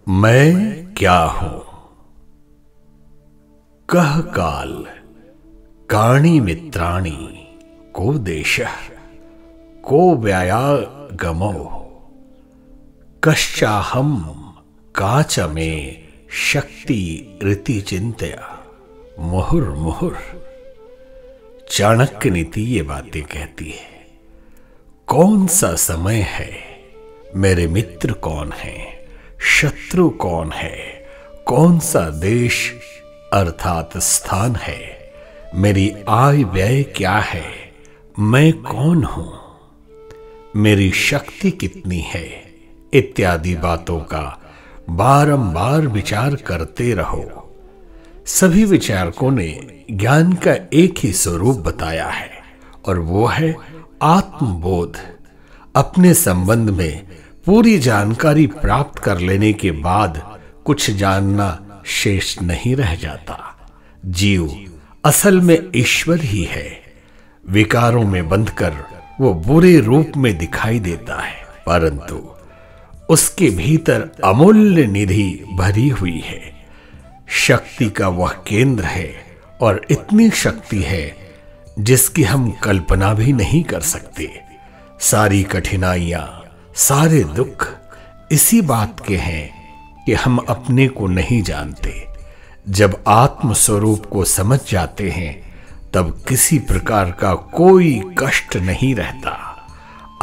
मैं क्या हूं? कह काल काणी मित्राणि को देशः को व्यायागमो कश्चाहम काच में शक्ति रीति चिंतया मुहुर्मुहुर्। चाणक्य नीति ये बातें कहती है। कौन सा समय है, मेरे मित्र कौन है, शत्रु कौन है, कौन सा देश अर्थात स्थान है, मेरी आय व्यय क्या है, मैं कौन हूं, मेरी शक्ति कितनी है, इत्यादि बातों का बारंबार विचार करते रहो। सभी विचारकों ने ज्ञान का एक ही स्वरूप बताया है और वो है आत्मबोध। अपने संबंध में पूरी जानकारी प्राप्त कर लेने के बाद कुछ जानना शेष नहीं रह जाता। जीव असल में ईश्वर ही है। विकारों में बंधकर वो बुरे रूप में दिखाई देता है, परंतु उसके भीतर अमूल्य निधि भरी हुई है। शक्ति का वह केंद्र है और इतनी शक्ति है जिसकी हम कल्पना भी नहीं कर सकते। सारी कठिनाइयां, सारे दुख इसी बात के हैं कि हम अपने को नहीं जानते। जब आत्म स्वरूप को समझ जाते हैं तब किसी प्रकार का कोई कष्ट नहीं रहता।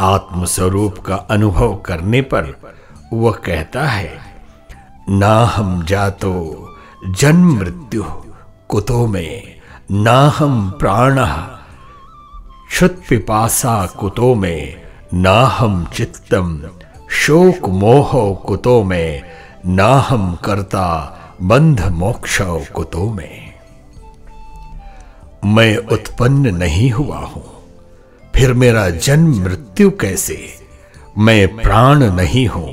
आत्म स्वरूप का अनुभव करने पर वह कहता है, ना हम जातो जन्म मृत्यु कुतो में, ना हम प्राणः क्षुत् पिपासा कुतो में, ना हम चित्तम शोक मोह कुतो में, ना हम कर्ता बंध मोक्ष कुतो में। मैं उत्पन्न नहीं हुआ हूं, फिर मेरा जन्म मृत्यु कैसे? मैं प्राण नहीं हूं,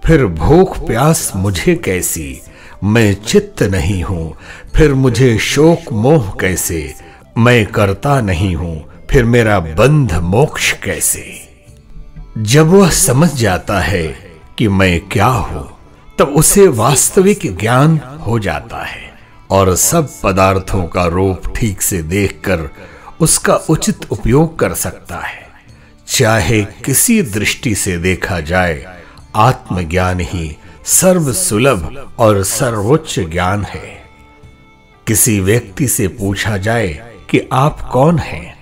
फिर भूख प्यास मुझे कैसी? मैं चित्त नहीं हूं, फिर मुझे शोक मोह कैसे? मैं कर्ता नहीं हूं, फिर मेरा बंध मोक्ष कैसे? जब वह समझ जाता है कि मैं क्या हूं, तब उसे वास्तविक ज्ञान हो जाता है और सब पदार्थों का रूप ठीक से देखकर उसका उचित उपयोग कर सकता है। चाहे किसी दृष्टि से देखा जाए, आत्मज्ञान ही सर्व सुलभ और सर्वोच्च ज्ञान है। किसी व्यक्ति से पूछा जाए कि आप कौन हैं,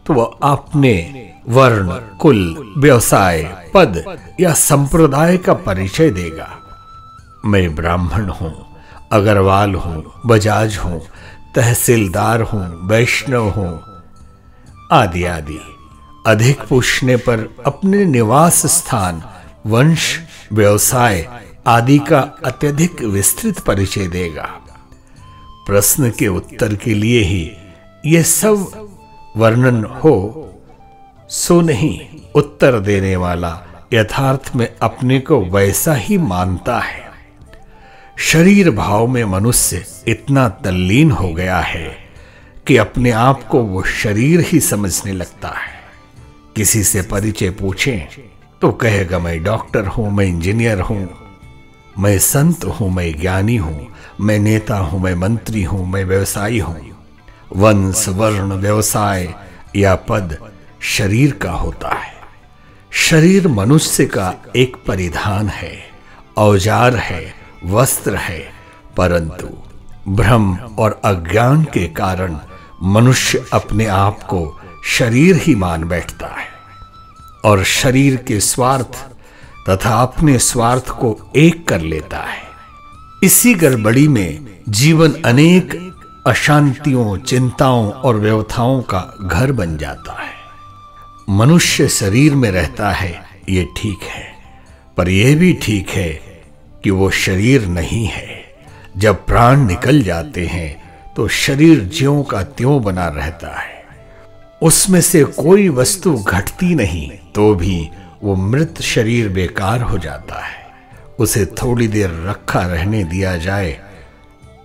तो वह अपने वर्ण, कुल, व्यवसाय, पद या संप्रदाय का परिचय देगा। मैं ब्राह्मण हूं, अग्रवाल हूं, बजाज हूं, तहसीलदार हूं, वैष्णव हूं, आदि आदि। अधिक पूछने पर अपने निवास स्थान, वंश, व्यवसाय आदि का अत्यधिक विस्तृत परिचय देगा। प्रश्न के उत्तर के लिए ही यह सब वर्णन हो सो नहीं, उत्तर देने वाला यथार्थ में अपने को वैसा ही मानता है। शरीर भाव में मनुष्य इतना तल्लीन हो गया है कि अपने आप को वो शरीर ही समझने लगता है। किसी से परिचय पूछें तो कहेगा, मैं डॉक्टर हूं, मैं इंजीनियर हूं, मैं संत हूं, मैं ज्ञानी हूं, मैं नेता हूं, मैं मंत्री हूं, मैं व्यवसायी हूं। वंश, वर्ण, व्यवसाय या पद शरीर का होता है। शरीर मनुष्य का एक परिधान है, औजार है, वस्त्र है, परंतु भ्रम और अज्ञान के कारण मनुष्य अपने आप को शरीर ही मान बैठता है और शरीर के स्वार्थ तथा अपने स्वार्थ को एक कर लेता है। इसी गड़बड़ी में जीवन अनेक अशांतियों, चिंताओं और व्यवथाओं का घर बन जाता है। मनुष्य शरीर में रहता है, ये ठीक है, पर यह भी ठीक है कि वो शरीर नहीं है। जब प्राण निकल जाते हैं तो शरीर ज्यों का त्यों बना रहता है। उसमें से कोई वस्तु घटती नहीं, तो भी वो मृत शरीर बेकार हो जाता है। उसे थोड़ी देर रखा रहने दिया जाए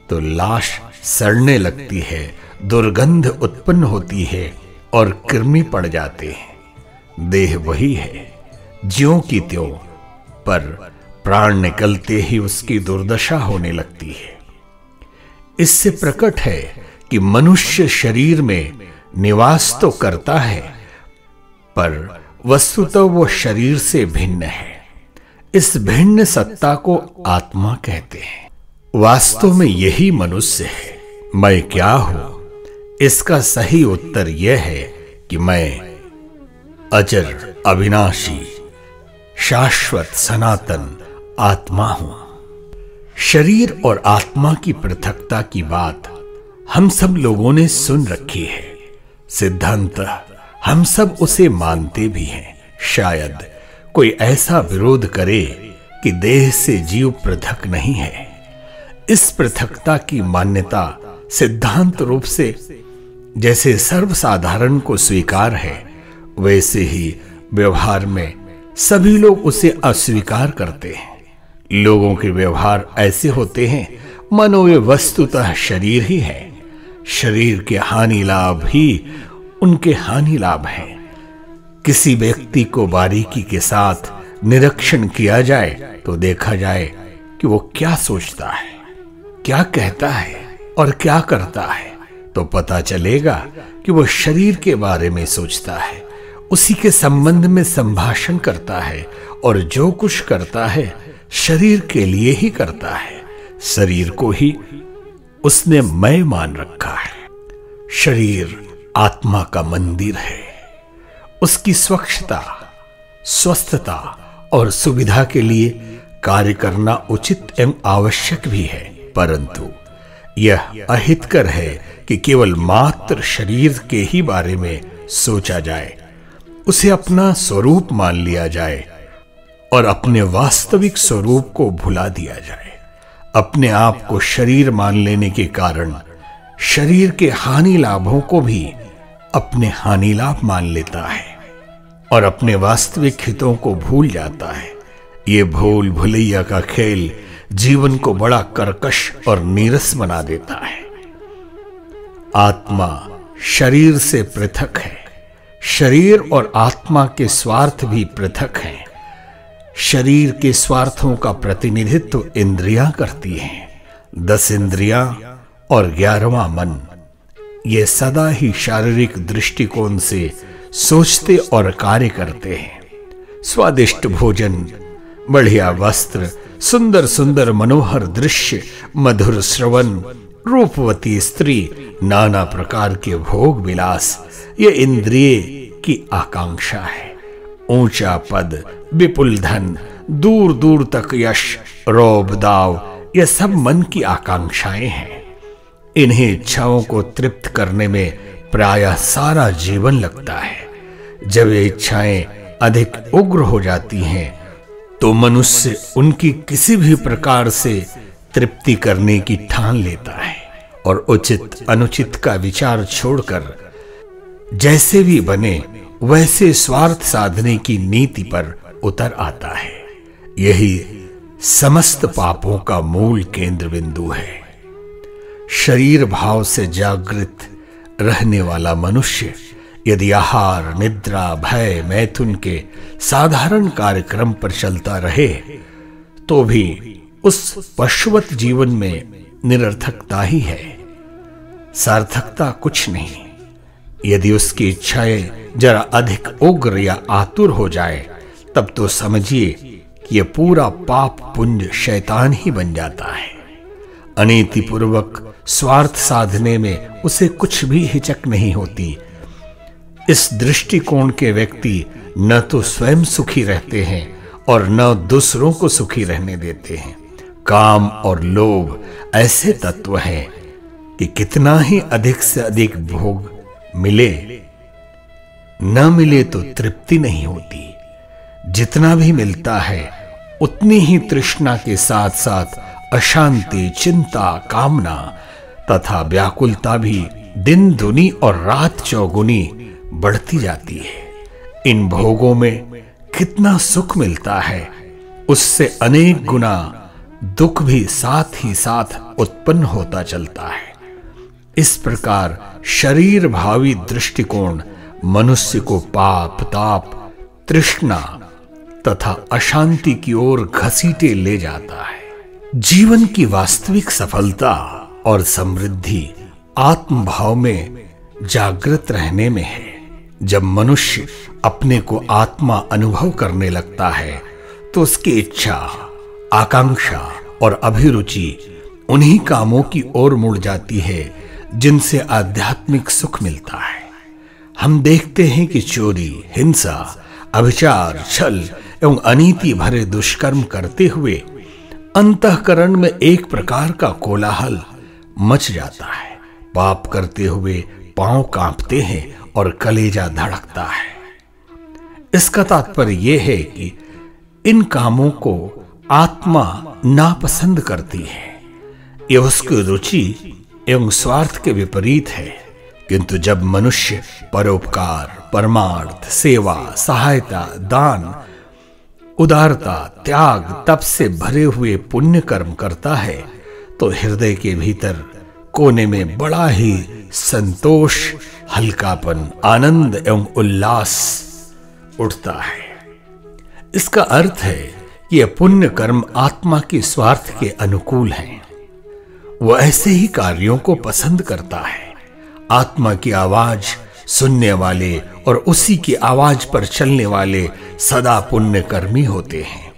तो लाश सड़ने लगती है, दुर्गंध उत्पन्न होती है और कृमि पड़ जाते हैं। देह वही है, ज्यों की त्यों, पर प्राण निकलते ही उसकी दुर्दशा होने लगती है। इससे प्रकट है कि मनुष्य शरीर में निवास तो करता है, पर वस्तुतः वो शरीर से भिन्न है। इस भिन्न सत्ता को आत्मा कहते हैं। वास्तव में यही मनुष्य है। मैं क्या हूं? इसका सही उत्तर यह है कि मैं अजर, अविनाशी, शाश्वत, सनातन आत्मा हूं। शरीर और आत्मा की पृथकता की बात हम सब लोगों ने सुन रखी है। सिद्धांतः हम सब उसे मानते भी हैं। शायद कोई ऐसा विरोध करे कि देह से जीव पृथक नहीं है। इस पृथकता की मान्यता सिद्धांत रूप से जैसे सर्वसाधारण को स्वीकार है, वैसे ही व्यवहार में सभी लोग उसे अस्वीकार करते हैं। लोगों के व्यवहार ऐसे होते हैं मानो वे वस्तुतः शरीर ही है। शरीर के हानि लाभ ही उनके हानि लाभ हैं। किसी व्यक्ति को बारीकी के साथ निरीक्षण किया जाए तो देखा जाए कि वो क्या सोचता है, क्या कहता है और क्या करता है, तो पता चलेगा कि वो शरीर के बारे में सोचता है, उसी के संबंध में संभाषण करता है और जो कुछ करता है शरीर के लिए ही करता है। शरीर को ही उसने मैं मान रखा है। शरीर आत्मा का मंदिर है। उसकी स्वच्छता, स्वस्थता और सुविधा के लिए कार्य करना उचित एवं आवश्यक भी है, परंतु यह अहितकर है कि केवल मात्र शरीर के ही बारे में सोचा जाए, उसे अपना स्वरूप मान लिया जाए और अपने वास्तविक स्वरूप को भुला दिया जाए। अपने आप को शरीर मान लेने के कारण शरीर के हानि लाभों को भी अपने हानि लाभ मान लेता है और अपने वास्तविक हितों को भूल जाता है। ये भूल भुलैया का खेल जीवन को बड़ा कर्कश और नीरस बना देता है। आत्मा शरीर से पृथक है। शरीर और आत्मा के स्वार्थ भी पृथक हैं। शरीर के स्वार्थों का प्रतिनिधित्व इंद्रियां करती हैं। 10 इंद्रियां और 11वां मन, ये सदा ही शारीरिक दृष्टिकोण से सोचते और कार्य करते हैं। स्वादिष्ट भोजन, बढ़िया वस्त्र, सुंदर सुंदर मनोहर दृश्य, मधुर श्रवण, रूपवती स्त्री, नाना प्रकार के भोग विलास, ये इंद्रिय की आकांक्षा है। ऊंचा पद, विपुल धन, दूर दूर तक यश, रौब दाव, यह सब मन की आकांक्षाएं हैं। इन्हीं इच्छाओं को तृप्त करने में प्रायः सारा जीवन लगता है। जब ये इच्छाएं अधिक उग्र हो जाती हैं तो मनुष्य उनकी किसी भी प्रकार से तृप्ति करने की ठान लेता है और उचित अनुचित का विचार छोड़कर जैसे भी बने वैसे स्वार्थ साधने की नीति पर उतर आता है। यही समस्त पापों का मूल केंद्र बिंदु है। शरीर भाव से जागृत रहने वाला मनुष्य यदि आहार, निद्रा, भय, मैथुन के साधारण कार्यक्रम पर चलता रहे तो भी उस पशुवत जीवन में निरर्थकता ही है, सार्थकता कुछ नहीं। यदि उसकी इच्छाएं जरा अधिक उग्र या आतुर हो जाए तब तो समझिए कि यह पूरा पाप पुंज शैतान ही बन जाता है। अनीतिपूर्वक स्वार्थ साधने में उसे कुछ भी हिचक नहीं होती। इस दृष्टिकोण के व्यक्ति न तो स्वयं सुखी रहते हैं और न दूसरों को सुखी रहने देते हैं। काम और लोभ ऐसे तत्व हैं कि कितना ही अधिक से अधिक भोग मिले न मिले तो तृप्ति नहीं होती। जितना भी मिलता है उतनी ही तृष्णा के साथ साथ अशांति, चिंता, कामना तथा व्याकुलता भी दिन दुनी और रात चौगुनी बढ़ती जाती है। इन भोगों में कितना सुख मिलता है, उससे अनेक गुना दुख भी साथ ही साथ उत्पन्न होता चलता है। इस प्रकार शरीर भावी दृष्टिकोण मनुष्य को पाप, ताप, तृष्णा तथा अशांति की ओर घसीटे ले जाता है। जीवन की वास्तविक सफलता और समृद्धि आत्मभाव में जागृत रहने में है। जब मनुष्य अपने को आत्मा अनुभव करने लगता है तो उसकी इच्छा, आकांक्षा और अभिरुचि उन्हीं कामों की ओर मुड़ जाती है जिनसे आध्यात्मिक सुख मिलता है। हम देखते हैं कि चोरी, हिंसा, अभिचार, छल एवं अनीति भरे दुष्कर्म करते हुए अंतःकरण में एक प्रकार का कोलाहल मच जाता है। पाप करते हुए पांव कांपते हैं और कलेजा धड़कता है। इसका तात्पर्य यह है कि इन कामों को आत्मा नापसंद करती है। यह उसकी रुचि एवं स्वार्थ के विपरीत है। किंतु जब मनुष्य परोपकार, परमार्थ, सेवा, सहायता, दान, उदारता, त्याग, तप से भरे हुए पुण्य कर्म करता है तो हृदय के भीतर कोने में बड़ा ही संतोष, हल्कापन, आनंद एवं उल्लास उठता है। इसका अर्थ है कि यह पुण्य कर्म आत्मा के स्वार्थ के अनुकूल हैं। वह ऐसे ही कार्यों को पसंद करता है। आत्मा की आवाज सुनने वाले और उसी की आवाज पर चलने वाले सदा पुण्य कर्मी होते हैं।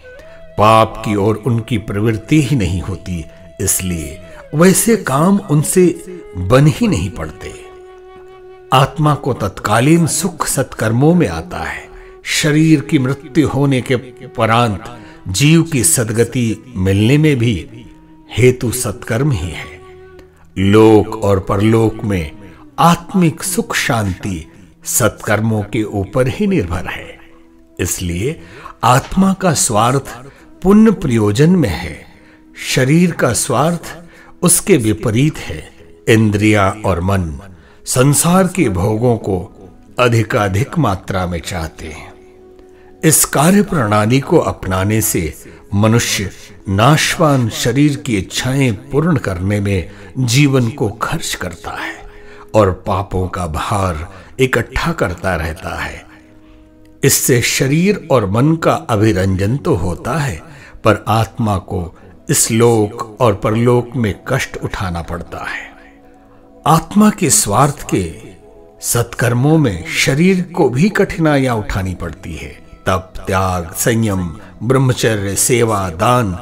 पाप की ओर उनकी प्रवृत्ति ही नहीं होती, इसलिए वैसे काम उनसे बन ही नहीं पड़ते। आत्मा को तत्कालीन सुख सत्कर्मों में आता है। शरीर की मृत्यु होने के उपरांत जीव की सद्गति मिलने में भी हेतु सत्कर्म ही है। लोक और परलोक में आत्मिक सुख शांति सत्कर्मों के ऊपर ही निर्भर है। इसलिए आत्मा का स्वार्थ पुण्य प्रयोजन में है। शरीर का स्वार्थ उसके विपरीत है। इंद्रियां और मन संसार के भोगों को अधिकाधिक मात्रा में चाहते हैं। इस कार्य प्रणाली को अपनाने से मनुष्य नाशवान शरीर की इच्छाएं पूर्ण करने में जीवन को खर्च करता है और पापों का भार इकट्ठा करता रहता है। इससे शरीर और मन का अभिरंजन तो होता है, पर आत्मा को इस लोक और परलोक में कष्ट उठाना पड़ता है। आत्मा के स्वार्थ के सत्कर्मों में शरीर को भी कठिनाइयां उठानी पड़ती है। तप, त्याग, संयम, ब्रह्मचर्य, सेवा, दान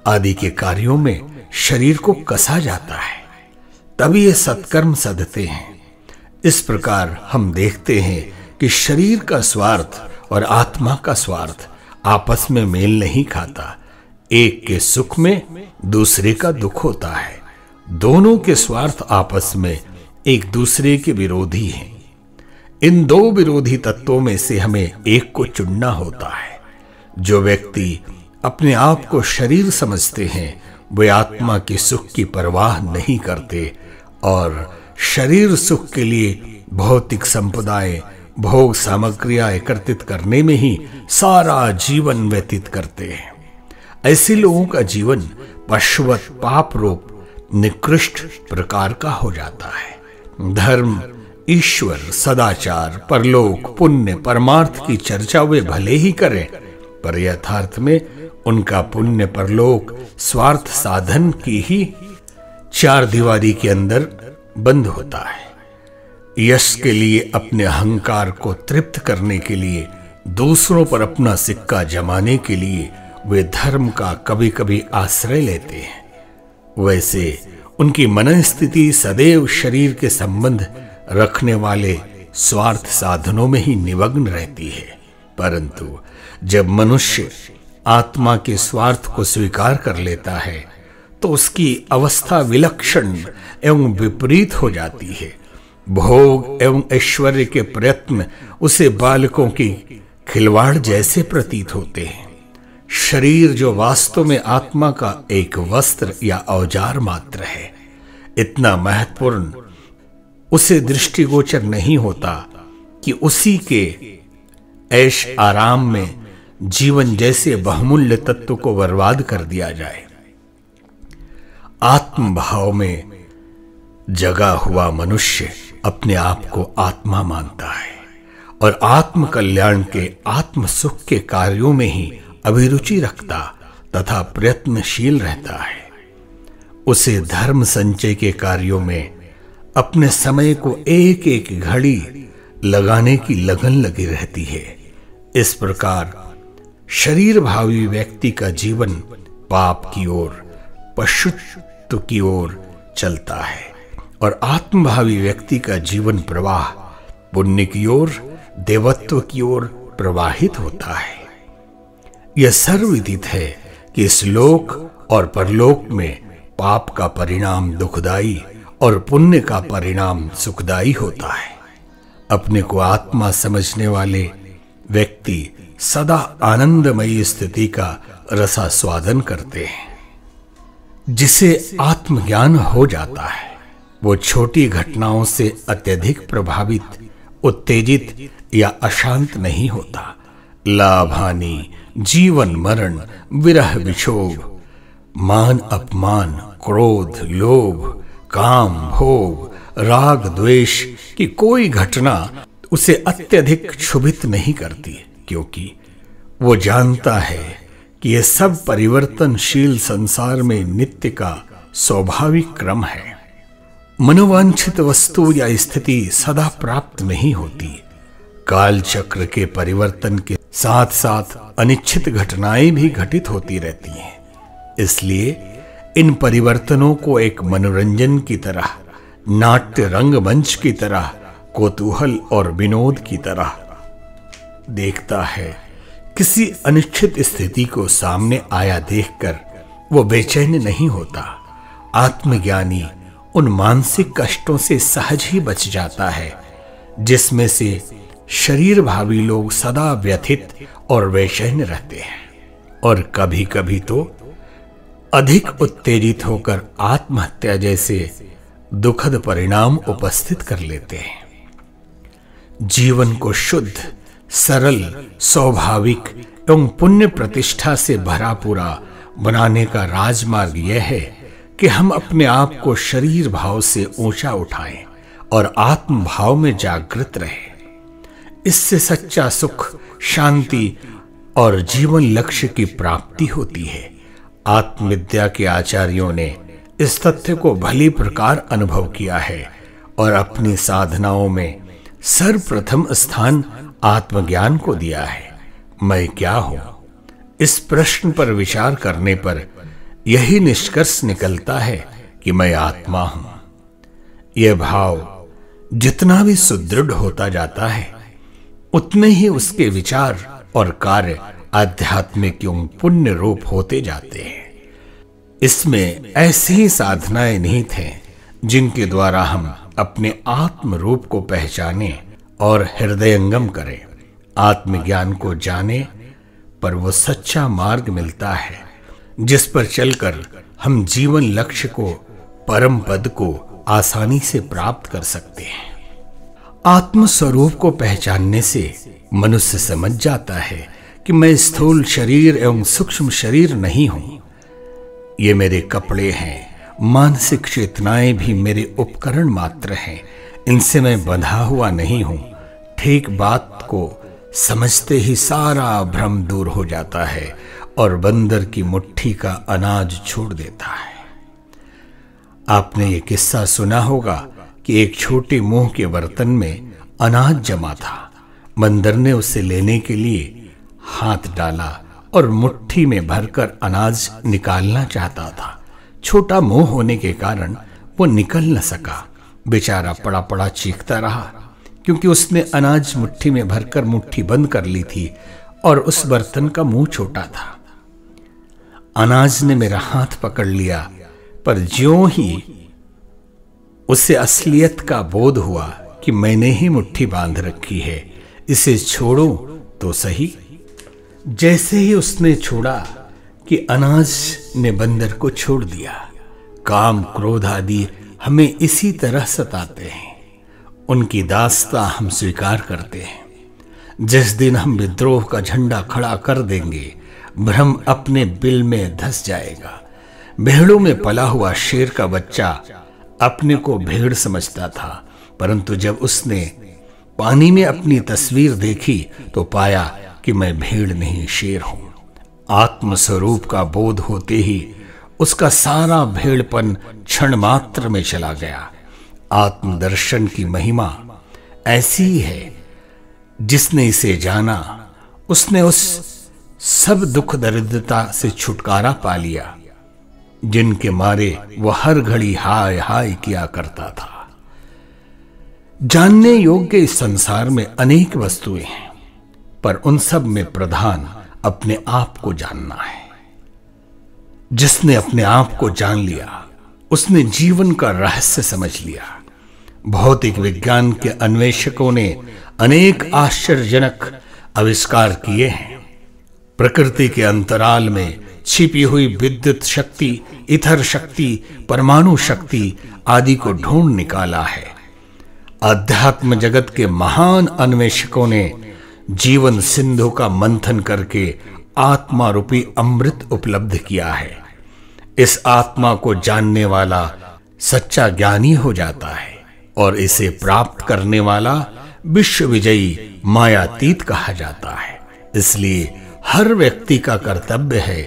आदि के कार्यों में शरीर को कसा जाता है, तभी ये सत्कर्म सधते हैं। इस प्रकार हम देखते हैं कि शरीर का स्वार्थ और आत्मा का स्वार्थ आपस में मेल नहीं खाता। एक के सुख में दूसरे का दुख होता है। दोनों के स्वार्थ आपस में एक दूसरे के विरोधी हैं। इन दो विरोधी तत्वों में से हमें एक को चुनना होता है। जो व्यक्ति अपने आप को शरीर समझते हैं वे आत्मा के सुख की परवाह नहीं करते और शरीर सुख के लिए भौतिक संपदाएं, भोग सामग्रियां एकत्रित करने में ही सारा जीवन व्यतीत करते हैं। ऐसे लोगों का जीवन पशुवत पाप रूप निकृष्ट प्रकार का हो जाता है। धर्म, ईश्वर, सदाचार, परलोक, पुण्य, परमार्थ की चर्चा वे भले ही करें, पर यथार्थ में उनका पुण्य परलोक स्वार्थ साधन की ही चार दीवारी के अंदर बंद होता है। यश के लिए, अपने अहंकार को तृप्त करने के लिए, दूसरों पर अपना सिक्का जमाने के लिए वे धर्म का कभी कभी आश्रय लेते हैं। वैसे उनकी मनस्थिति सदैव शरीर के संबंध रखने वाले स्वार्थ साधनों में ही निमग्न रहती है। परंतु जब मनुष्य आत्मा के स्वार्थ को स्वीकार कर लेता है तो उसकी अवस्था विलक्षण एवं विपरीत हो जाती है। भोग एवं ऐश्वर्य के प्रयत्न उसे बालकों की खिलवाड़ जैसे प्रतीत होते हैं। शरीर जो वास्तव में आत्मा का एक वस्त्र या औजार मात्र है, इतना महत्वपूर्ण उसे दृष्टिगोचर नहीं होता कि उसी के ऐश आराम में जीवन जैसे बहुमूल्य तत्व को बर्बाद कर दिया जाए। आत्म भाव में जगा हुआ मनुष्य अपने आप को आत्मा मानता है और आत्म कल्याण के, आत्म सुख के कार्यों में ही अभिरुचि रखता तथा प्रयत्नशील रहता है, उसे धर्म संचय के कार्यों में अपने समय को एक एक घड़ी लगाने की लगन लगी रहती है। इस प्रकार शरीर भावी व्यक्ति का जीवन पाप की ओर, पशुत्व की ओर चलता है और आत्मभावी व्यक्ति का जीवन प्रवाह पुण्य की ओर, देवत्व की ओर प्रवाहित होता है। यह सर्वविदित है कि इस लोक और परलोक में पाप का परिणाम दुखदाई और पुण्य का परिणाम सुखदाई होता है। अपने को आत्मा समझने वाले व्यक्ति सदा आनंदमयी स्थिति का रसास्वादन करते हैं। जिसे आत्मज्ञान हो जाता है वो छोटी घटनाओं से अत्यधिक प्रभावित, उत्तेजित या अशांत नहीं होता। लाभ हानि, जीवन मरण, विरह विक्षोभ, मान अपमान, क्रोध, लोभ, काम, भोग, राग, द्वेष की कोई घटना उसे अत्यधिक क्षुभित नहीं करती, क्योंकि वो जानता है कि यह सब परिवर्तनशील संसार में नित्य का स्वाभाविक क्रम है। मनोवांछित वस्तु या स्थिति सदा प्राप्त नहीं होती। काल चक्र के परिवर्तन के साथ साथ अनिच्छित घटनाएं भी घटित होती रहती हैं। इसलिए इन परिवर्तनों को एक मनोरंजन की तरह, नाट्य रंगमंच की तरह, कौतूहल और विनोद की तरह देखता है। किसी अनिश्चित स्थिति को सामने आया देखकर वो बेचैन नहीं होता। आत्मज्ञानी उन मानसिक कष्टों से सहज ही बच जाता है जिसमें से शरीर भावी लोग सदा व्यथित और बेचैन रहते हैं और कभी कभी तो अधिक उत्तेजित होकर आत्महत्या जैसे दुखद परिणाम उपस्थित कर लेते हैं। जीवन को शुद्ध, सरल, स्वाभाविक एवं पुण्य प्रतिष्ठा से भरा पूरा बनाने का राजमार्ग यह है कि हम अपने आप को शरीर भाव से ऊंचा उठाएं और आत्म भाव में जागृत रहें। इससे सच्चा सुख, शांति और जीवन लक्ष्य की प्राप्ति होती है। आत्मविद्या के आचार्यों ने इस तथ्य को भली प्रकार अनुभव किया है और अपनी साधनाओं में सर्वप्रथम स्थान आत्मज्ञान को दिया है। मैं क्या हूं? इस प्रश्न पर विचार करने पर यही निष्कर्ष निकलता है कि मैं आत्मा हूं। यह भाव जितना भी सुदृढ़ होता जाता है उतने ही उसके विचार और कार्य आध्यात्मिक एवं पुण्य रूप होते जाते हैं। इसमें ऐसी साधनाएं निहित हैं जिनके द्वारा हम अपने आत्म रूप को पहचाने और हृदयंगम करें। आत्मज्ञान को जाने पर वो सच्चा मार्ग मिलता है जिस पर चलकर हम जीवन लक्ष्य को, परम पद को आसानी से प्राप्त कर सकते हैं। आत्म स्वरूप को पहचानने से मनुष्य समझ जाता है कि मैं स्थूल शरीर एवं सूक्ष्म शरीर नहीं हूं। ये मेरे कपड़े हैं, मानसिक चेतनाएं भी मेरे उपकरण मात्र हैं। इनसे मैं बंधा हुआ नहीं हूं। ठीक बात को समझते ही सारा भ्रम दूर हो जाता है और बंदर की मुट्ठी का अनाज छोड़ देता है। आपने ये किस्सा सुना होगा कि एक छोटे मुंह के बर्तन में अनाज जमा था। बंदर ने उसे लेने के लिए हाथ डाला और मुट्ठी में भरकर अनाज निकालना चाहता था। छोटा मुंह होने के कारण वो निकल न सका। बेचारा पड़ा पड़ा चीखता रहा, क्योंकि उसने अनाज मुट्ठी में भरकर मुट्ठी बंद कर ली थी और उस बर्तन का मुंह छोटा था। अनाज ने मेरा हाथ पकड़ लिया, पर ज्यों ही उसे असलियत का बोध हुआ कि मैंने ही मुट्ठी बांध रखी है, इसे छोड़ो तो सही। जैसे ही उसने छोड़ा कि अनाज ने बंदर को छोड़ दिया। काम, क्रोध आदि हमें इसी तरह सताते हैं। उनकी दास्तां हम स्वीकार करते हैं। जिस दिन हम विद्रोह का झंडा खड़ा कर देंगे, भ्रम अपने बिल में धस जाएगा। भेड़ों में पला हुआ शेर का बच्चा अपने को भेड़ समझता था, परंतु जब उसने पानी में अपनी तस्वीर देखी तो पाया कि मैं भेड़ नहीं शेर हूं। आत्मस्वरूप का बोध होते ही उसका सारा भेड़पन क्षण मात्र में चला गया। आत्मदर्शन की महिमा ऐसी ही है, जिसने इसे जाना उसने उस सब दुख दरिद्रता से छुटकारा पा लिया जिनके मारे वह हर घड़ी हाय हाय किया करता था। जानने योग्य इस संसार में अनेक वस्तुएं हैं, पर उन सब में प्रधान अपने आप को जानना है। जिसने अपने आप को जान लिया उसने जीवन का रहस्य समझ लिया। भौतिक विज्ञान के अन्वेषकों ने अनेक आश्चर्यजनक आविष्कार किए हैं। प्रकृति के अंतराल में छिपी हुई विद्युत शक्ति, इथर शक्ति, परमाणु शक्ति आदि को ढूंढ निकाला है। अध्यात्म जगत के महान अन्वेषकों ने जीवन सिंधु का मंथन करके आत्मा रूपी अमृत उपलब्ध किया है। इस आत्मा को जानने वाला सच्चा ज्ञानी हो जाता है और इसे प्राप्त करने वाला विश्व विजयी मायातीत कहा जाता है। इसलिए हर व्यक्ति का कर्तव्य है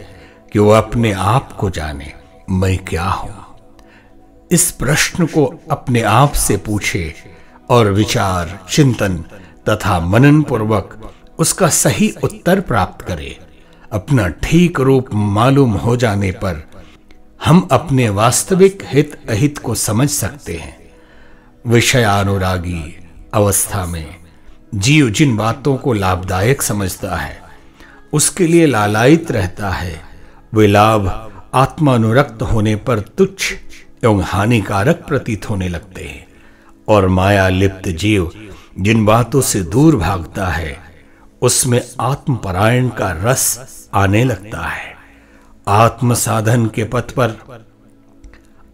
कि वह अपने आप को जाने, मैं क्या हूं। इस प्रश्न को अपने आप से पूछे और विचार, चिंतन तथा मनन पूर्वक उसका सही उत्तर प्राप्त करे। अपना ठीक रूप मालूम हो जाने पर हम अपने वास्तविक हित अहित को समझ सकते हैं। विषयानुरागी अवस्था में जीव जिन बातों को लाभदायक समझता है, उसके लिए लालायित रहता है, वे लाभ आत्मानुरक्त होने पर तुच्छ एवं हानिकारक प्रतीत होने लगते हैं। और माया लिप्त जीव जिन बातों से दूर भागता है, उसमें आत्मपरायण का रस आने लगता है। आत्म साधन के पथ पर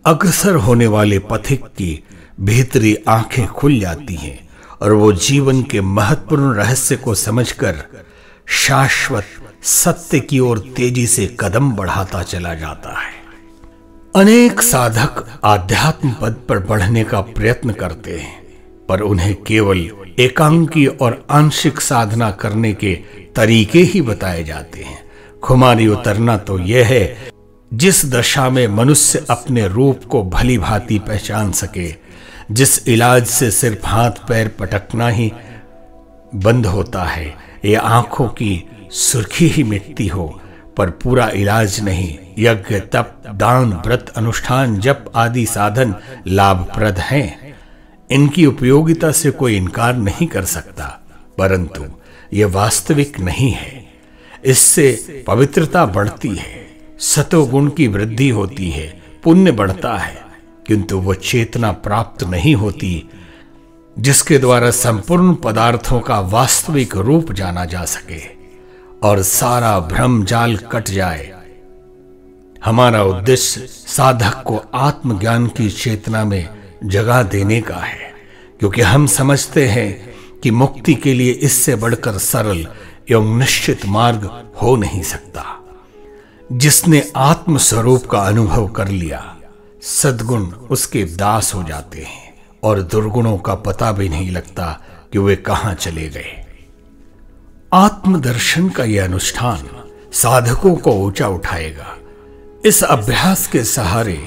अग्रसर होने वाले पथिक की भीतरी आंखें खुल जाती हैं और वो जीवन के महत्वपूर्ण रहस्य को समझकर शाश्वत सत्य की ओर तेजी से कदम बढ़ाता चला जाता है। अनेक साधक आध्यात्म पद पर बढ़ने का प्रयत्न करते हैं, पर उन्हें केवल एकांकी और आंशिक साधना करने के तरीके ही बताए जाते हैं। खुमारी उतरना तो यह है जिस दशा में मनुष्य अपने रूप को भली भांति पहचान सके, जिस इलाज से सिर्फ हाथ पैर पटकना ही बंद होता है या आंखों की सुर्खी ही मिटती हो, पर पूरा इलाज नहीं। यज्ञ, तप, दान, व्रत, अनुष्ठान, जप आदि साधन लाभप्रद हैं। इनकी उपयोगिता से कोई इनकार नहीं कर सकता, परंतु यह वास्तविक नहीं है। इससे पवित्रता बढ़ती है, सतोगुण की वृद्धि होती है, पुण्य बढ़ता है, किंतु वह चेतना प्राप्त नहीं होती जिसके द्वारा संपूर्ण पदार्थों का वास्तविक रूप जाना जा सके और सारा भ्रम जाल कट जाए। हमारा उद्देश्य साधक को आत्मज्ञान की चेतना में जगह देने का है, क्योंकि हम समझते हैं कि मुक्ति के लिए इससे बढ़कर सरल एवं निश्चित मार्ग हो नहीं सकता। जिसने आत्म स्वरूप का अनुभव कर लिया, सद्गुण उसके दास हो जाते हैं और दुर्गुणों का पता भी नहीं लगता कि वे कहां चले गए। आत्मदर्शन का यह अनुष्ठान साधकों को ऊंचा उठाएगा। इस अभ्यास के सहारे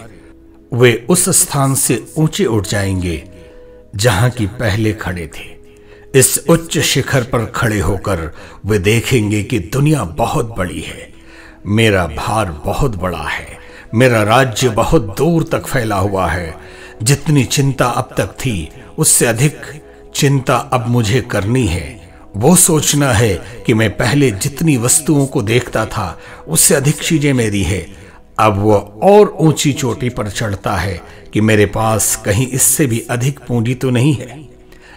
वे उस स्थान से ऊंचे उठ जाएंगे जहां की पहले खड़े थे। इस उच्च शिखर पर खड़े होकर वे देखेंगे कि दुनिया बहुत बड़ी है, मेरा भार बहुत बड़ा है, मेरा राज्य बहुत दूर तक फैला हुआ है। जितनी चिंता अब तक थी उससे अधिक चिंता अब मुझे करनी है। वो सोचना है कि मैं पहले जितनी वस्तुओं को देखता था उससे अधिक चीजें मेरी है। अब वो और ऊंची चोटी पर चढ़ता है कि मेरे पास कहीं इससे भी अधिक पूंजी तो नहीं है।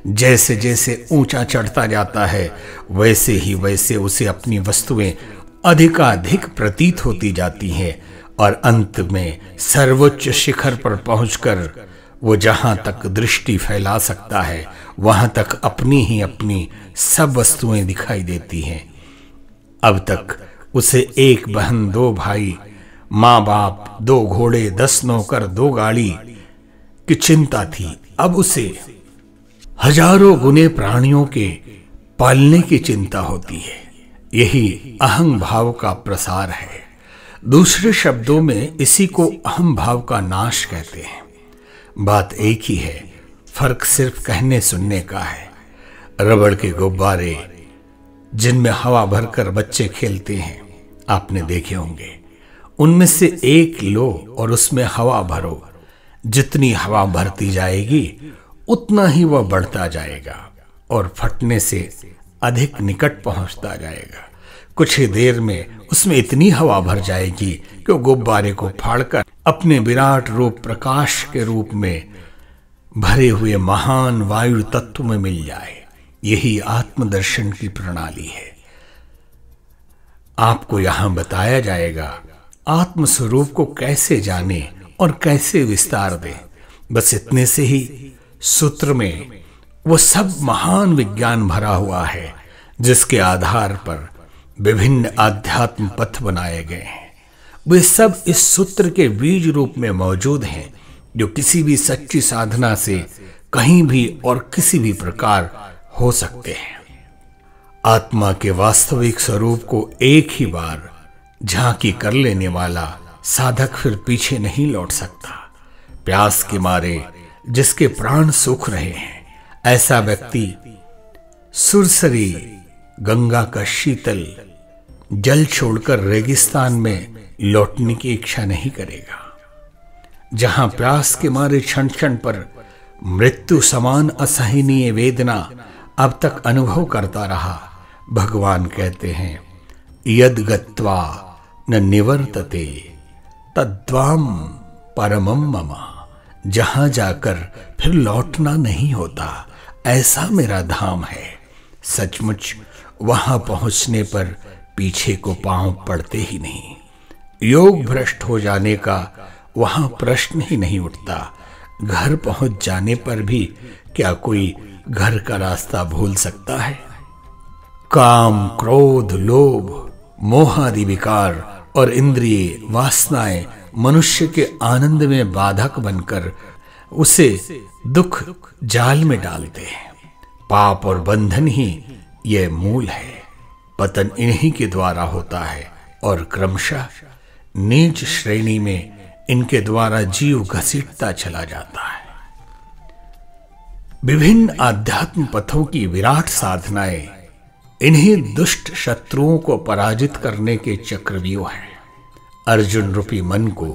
जैसे जैसे ऊंचा चढ़ता जाता है वैसे ही वैसे उसे अपनी वस्तुएं अधिकाधिक प्रतीत होती जाती हैं और अंत में सर्वोच्च शिखर पर पहुंचकर वो जहां तक दृष्टि फैला सकता है वहां तक अपनी ही अपनी सब वस्तुएं दिखाई देती हैं। अब तक उसे एक बहन, दो भाई, माँ बाप, दो घोड़े, 10 नौकर, 2 गाड़ी की चिंता थी। अब उसे हजारों गुने प्राणियों के पालने की चिंता होती है। यही अहं भाव का प्रसार है। दूसरे शब्दों में इसी को अहम भाव का नाश कहते हैं। बात एक ही है, फर्क सिर्फ कहने सुनने का है। रबड़ के गुब्बारे जिनमें हवा भरकर बच्चे खेलते हैं, आपने देखे होंगे। उनमें से एक लो और उसमें हवा भरो, जितनी हवा भरती जाएगी उतना ही वह बढ़ता जाएगा और फटने से अधिक निकट पहुंचता जाएगा। कुछ ही देर में उसमें इतनी हवा भर जाएगी कि वो गुब्बारे को फाड़कर अपने विराट रूप प्रकाश के रूप में भरे हुए महान वायु तत्व में मिल जाए। यही आत्मदर्शन की प्रणाली है। आपको यहां बताया जाएगा आत्म स्वरूप को कैसे जाने और कैसे विस्तार दें। बस इतने से ही सूत्र में वो सब महान विज्ञान भरा हुआ है जिसके आधार पर विभिन्न आध्यात्म पथ बनाए गए हैं। वे सब इस सूत्र के बीज रूप में मौजूद हैं, जो किसी भी सच्ची साधना से कहीं भी और किसी भी प्रकार हो सकते हैं। आत्मा के वास्तविक स्वरूप को एक ही बार झांकी कर लेने वाला साधक फिर पीछे नहीं लौट सकता। प्यास के मारे जिसके प्राण सूख रहे हैं, ऐसा व्यक्ति सुरसरी गंगा का शीतल जल छोड़कर रेगिस्तान में लौटने की इच्छा नहीं करेगा। जहां प्यास के मारे क्षण क्षण पर मृत्यु समान असहनीय वेदना अब तक अनुभव करता रहा, भगवान कहते हैं यद गत्वा न निवर्तते तद्वाम परमम मम। जहां जाकर फिर लौटना नहीं होता, ऐसा मेरा धाम है। सचमुच वहां पहुंचने पर पीछे को पांव पड़ते ही नहीं। योग भ्रष्ट हो जाने का वहां प्रश्न ही नहीं उठता। घर पहुंच जाने पर भी क्या कोई घर का रास्ता भूल सकता है? काम, क्रोध, लोभ, मोह आदि विकार और इंद्रिय वासनाएं मनुष्य के आनंद में बाधक बनकर उसे दुख जाल में डालते हैं। पाप और बंधन ही यह मूल है। पतन इन्हीं के द्वारा होता है और क्रमशः नीच श्रेणी में इनके द्वारा जीव घसीटता चला जाता है। विभिन्न आध्यात्म पथों की विराट साधनाएं इन्हीं दुष्ट शत्रुओं को पराजित करने के चक्रव्यूह हैं। अर्जुन रूपी मन को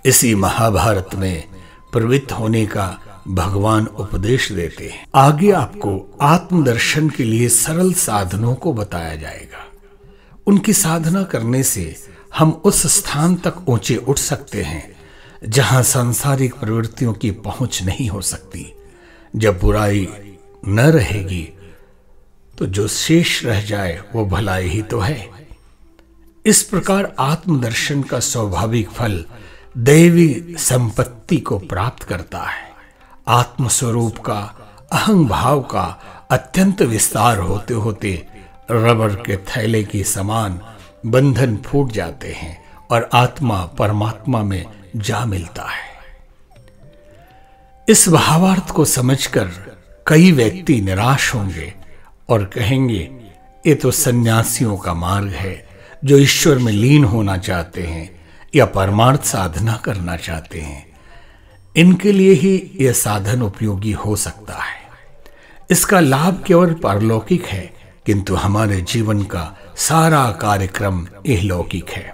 इसी महाभारत में प्रवृत्त होने का भगवान उपदेश देते हैं। आगे आपको आत्मदर्शन के लिए सरल साधनों को बताया जाएगा। उनकी साधना करने से हम उस स्थान तक ऊंचे उठ सकते हैं जहां सांसारिक प्रवृत्तियों की पहुंच नहीं हो सकती। जब बुराई न रहेगी तो जो शेष रह जाए वो भलाई ही तो है। इस प्रकार आत्मदर्शन का स्वाभाविक फल दैवी संपत्ति को प्राप्त करता है। आत्मस्वरूप का, अहं भाव का अत्यंत विस्तार होते होते रबर के थैले की समान बंधन फूट जाते हैं और आत्मा परमात्मा में जा मिलता है। इस भावार्थ को समझकर कई व्यक्ति निराश होंगे और कहेंगे ये तो सन्यासियों का मार्ग है जो ईश्वर में लीन होना चाहते हैं या परमार्थ साधना करना चाहते हैं। इनके लिए ही यह साधन उपयोगी हो सकता है। इसका लाभ केवल पारलौकिक है, किंतु हमारे जीवन का सारा कार्यक्रम इहलौकिक है।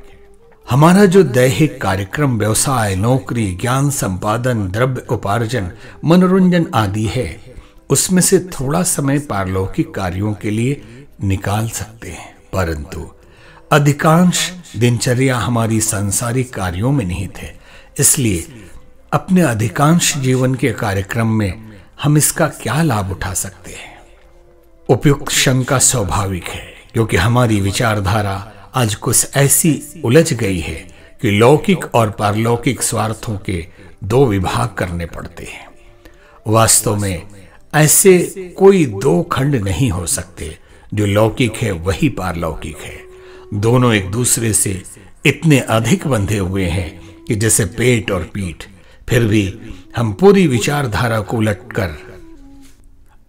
हमारा जो दैहिक कार्यक्रम व्यवसाय, नौकरी, ज्ञान संपादन, द्रव्य उपार्जन, मनोरंजन आदि है, उसमें से थोड़ा समय पारलौकिक कार्यों के लिए निकाल सकते हैं, परंतु अधिकांश दिनचर्या हमारी सांसारिक कार्यों में निहित है। इसलिए अपने अधिकांश जीवन के कार्यक्रम में हम इसका क्या लाभ उठा सकते हैं? उपयुक्त शंका स्वाभाविक है, क्योंकि हमारी विचारधारा आज कुछ ऐसी उलझ गई है कि लौकिक और पारलौकिक स्वार्थों के दो विभाग करने पड़ते हैं। वास्तव में ऐसे कोई दो खंड नहीं हो सकते। जो लौकिक है वही पारलौकिक है। दोनों एक दूसरे से इतने अधिक बंधे हुए हैं कि जैसे पेट और पीठ। फिर भी हम पूरी विचारधारा को उलटकर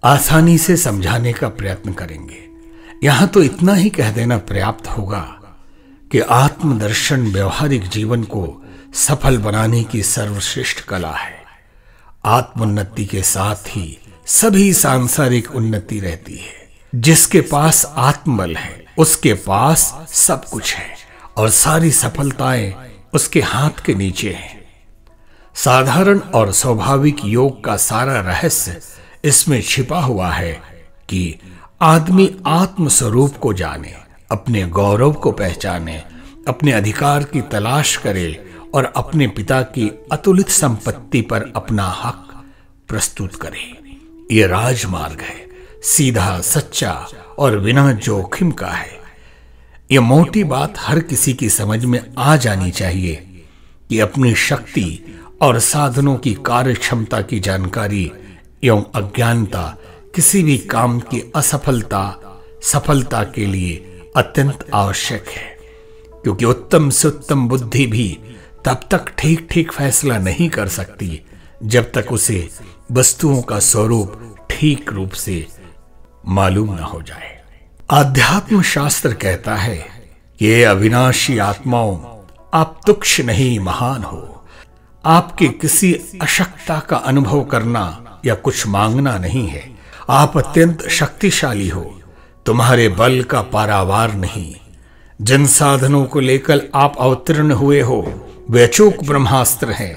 आसानी से समझाने का प्रयत्न करेंगे। यहां तो इतना ही कह देना पर्याप्त होगा कि आत्मदर्शन व्यवहारिक जीवन को सफल बनाने की सर्वश्रेष्ठ कला है। आत्मोन्नति के साथ ही सभी सांसारिक उन्नति रहती है। जिसके पास आत्मबल है उसके पास सब कुछ है और सारी सफलताएं उसके हाथ के नीचे हैं। साधारण और स्वाभाविक योग का सारा रहस्य इसमें छिपा हुआ है कि आदमी आत्म स्वरूप को जाने, अपने गौरव को पहचाने, अपने अधिकार की तलाश करे और अपने पिता की अतुलित संपत्ति पर अपना हक प्रस्तुत करे। यह राजमार्ग है, सीधा, सच्चा और बिना जोखिम का है। यह मोटी बात हर किसी की समझ में आ जानी चाहिए कि अपनी शक्ति और साधनों की कार्य क्षमता की जानकारी एवं अज्ञानता किसी भी काम की असफलता सफलता के लिए अत्यंत आवश्यक है, क्योंकि उत्तम से उत्तम बुद्धि भी तब तक ठीक ठीक फैसला नहीं कर सकती जब तक उसे वस्तुओं का स्वरूप ठीक रूप से मालूम न हो जाए। आध्यात्म शास्त्र कहता है कि ये अविनाशी आत्माओं, आप तुच्छ नहीं महान हो। आपके किसी अशक्तता का अनुभव करना या कुछ मांगना नहीं है। आप अत्यंत शक्तिशाली हो, तुम्हारे बल का पारावार नहीं। जिन साधनों को लेकर आप अवतीर्ण हुए हो वे अचूक ब्रह्मास्त्र हैं।